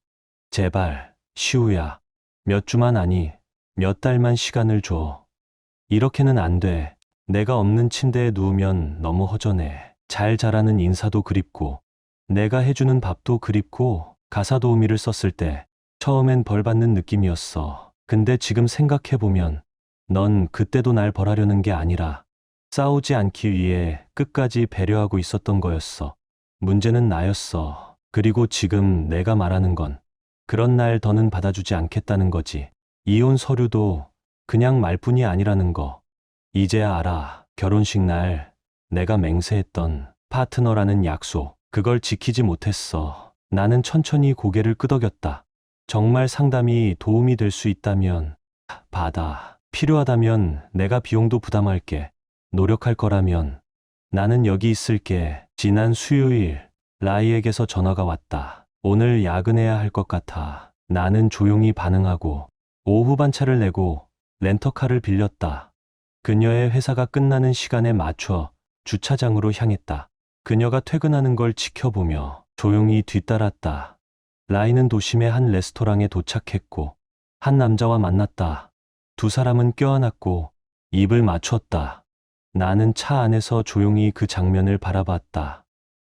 제발, 시우야. 몇 주만 아니, 몇 달만 시간을 줘. 이렇게는 안 돼. 내가 없는 침대에 누우면 너무 허전해. 잘 자라는 인사도 그립고, 내가 해주는 밥도 그립고, 가사 도우미를 썼을 때 처음엔 벌 받는 느낌이었어. 근데 지금 생각해보면 넌 그때도 날 벌하려는 게 아니라 싸우지 않기 위해 끝까지 배려하고 있었던 거였어. 문제는 나였어. 그리고 지금 내가 말하는 건 그런 날 더는 받아주지 않겠다는 거지. 이혼 서류도 그냥 말뿐이 아니라는 거. 이제야 알아. 결혼식 날 내가 맹세했던 파트너라는 약속. 그걸 지키지 못했어. 나는 천천히 고개를 끄덕였다. 정말 상담이 도움이 될 수 있다면 받아. 필요하다면 내가 비용도 부담할게. 노력할 거라면 나는 여기 있을게. 지난 수요일 라이에게서 전화가 왔다. 오늘 야근해야 할 것 같아. 나는 조용히 반응하고 오후 반차를 내고 렌터카를 빌렸다. 그녀의 회사가 끝나는 시간에 맞춰 주차장으로 향했다. 그녀가 퇴근하는 걸 지켜보며 조용히 뒤따랐다. 라이는 도심의 한 레스토랑에 도착했고 한 남자와 만났다. 두 사람은 껴안았고 입을 맞췄다. 나는 차 안에서 조용히 그 장면을 바라봤다.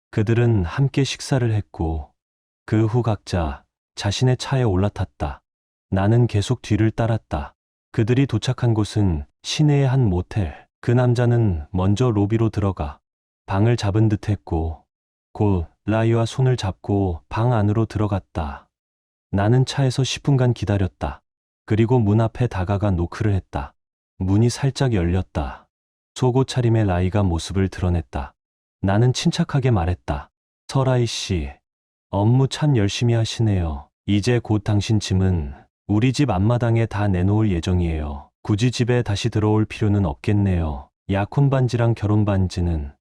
그들은 함께 식사를 했고 그 후 각자 자신의 차에 올라탔다. 나는 계속 뒤를 따랐다. 그들이 도착한 곳은 시내의 한 모텔. 그 남자는 먼저 로비로 들어가 방을 잡은 듯 했고 곧 라이와 손을 잡고 방 안으로 들어갔다. 나는 차에서 10분간 기다렸다. 그리고 문 앞에 다가가 노크를 했다. 문이 살짝 열렸다. 속옷 차림의 라이가 모습을 드러냈다. 나는 침착하게 말했다. 설아이 씨, 업무 참 열심히 하시네요. 이제 곧 당신 짐은 우리 집 앞마당에 다 내놓을 예정이에요. 굳이 집에 다시 들어올 필요는 없겠네요. 약혼 반지랑 결혼 반지는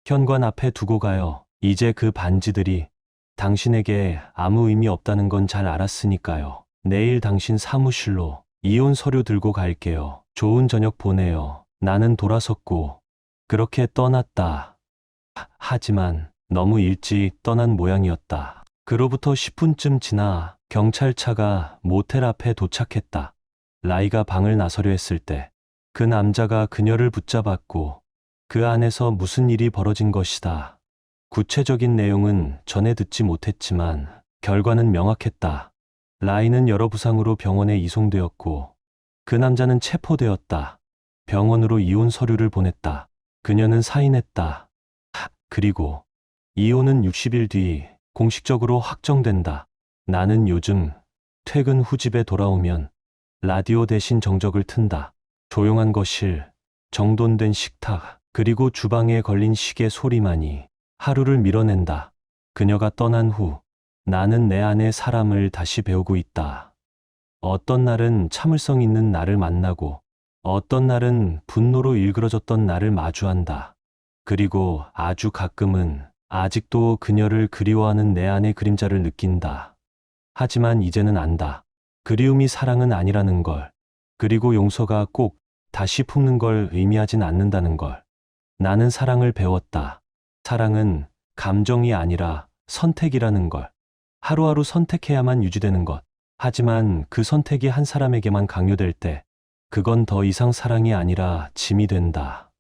현관 앞에 두고 가요. 이제 그 반지들이 당신에게 아무 의미 없다는 건 잘 알았으니까요. 내일 당신 사무실로 이혼 서류 들고 갈게요. 좋은 저녁 보내요. 나는 돌아섰고 그렇게 떠났다. 하지만 너무 일찍 떠난 모양이었다. 그로부터 10분쯤 지나 경찰차가 모텔 앞에 도착했다. 라이가 방을 나서려 했을 때 그 남자가 그녀를 붙잡았고 그 안에서 무슨 일이 벌어진 것이다. 구체적인 내용은 전에 듣지 못했지만 결과는 명확했다. 라이는 여러 부상으로 병원에 이송되었고 그 남자는 체포되었다. 병원으로 이혼 서류를 보냈다. 그녀는 사인했다. 그리고 이혼은 60일 뒤 공식적으로 확정된다. 나는 요즘 퇴근 후 집에 돌아오면 라디오 대신 정적을 튼다. 조용한 거실, 정돈된 식탁, 그리고 주방에 걸린 시계 소리만이 하루를 밀어낸다. 그녀가 떠난 후 나는 내 안의 사람을 다시 배우고 있다. 어떤 날은 참을성 있는 나를 만나고 어떤 날은 분노로 일그러졌던 나를 마주한다. 그리고 아주 가끔은 아직도 그녀를 그리워하는 내 안의 그림자를 느낀다. 하지만 이제는 안다. 그리움이 사랑은 아니라는 걸. 그리고 용서가 꼭 다시 품는 걸 의미하진 않는다는 걸. 나는 사랑을 배웠다. 사랑은 감정이 아니라 선택이라는 걸. 하루하루 선택해야만 유지되는 것. 하지만 그 선택이 한 사람에게만 강요될 때 그건 더 이상 사랑이 아니라 짐이 된다.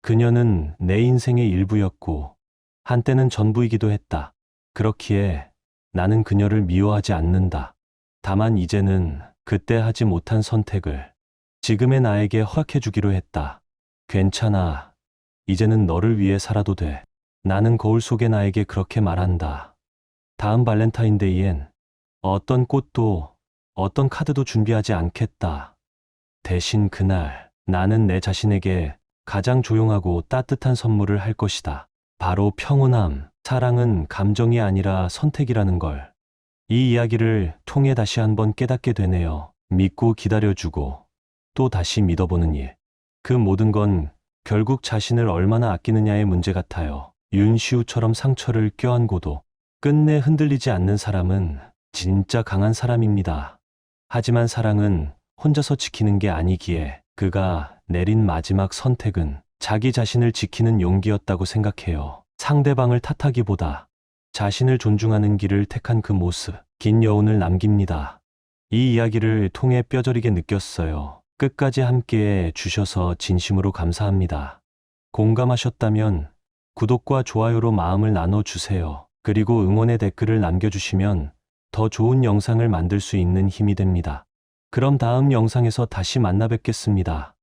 그녀는 내 인생의 일부였고 한때는 전부이기도 했다. 그렇기에 나는 그녀를 미워하지 않는다. 다만 이제는 그때 하지 못한 선택을 지금의 나에게 허락해 주기로 했다. 괜찮아. 이제는 너를 위해 살아도 돼. 나는 거울 속의 나에게 그렇게 말한다. 다음 발렌타인데이엔 어떤 꽃도 어떤 카드도 준비하지 않겠다. 대신 그날 나는 내 자신에게 가장 조용하고 따뜻한 선물을 할 것이다. 바로 평온함. 사랑은 감정이 아니라 선택이라는 걸. 이 이야기를 통해 다시 한번 깨닫게 되네요. 믿고 기다려주고 또 다시 믿어보는 일. 그 모든 건 결국 자신을 얼마나 아끼느냐의 문제 같아요. 윤시우처럼 상처를 껴안고도 끝내 흔들리지 않는 사람은 진짜 강한 사람입니다. 하지만 사랑은 혼자서 지키는 게 아니기에 그가 내린 마지막 선택은 자기 자신을 지키는 용기였다고 생각해요. 상대방을 탓하기보다 자신을 존중하는 길을 택한 그 모습, 긴 여운을 남깁니다. 이 이야기를 통해 뼈저리게 느꼈어요. 끝까지 함께해 주셔서 진심으로 감사합니다. 공감하셨다면 구독과 좋아요로 마음을 나눠주세요. 그리고 응원의 댓글을 남겨주시면 더 좋은 영상을 만들 수 있는 힘이 됩니다. 그럼 다음 영상에서 다시 만나 뵙겠습니다.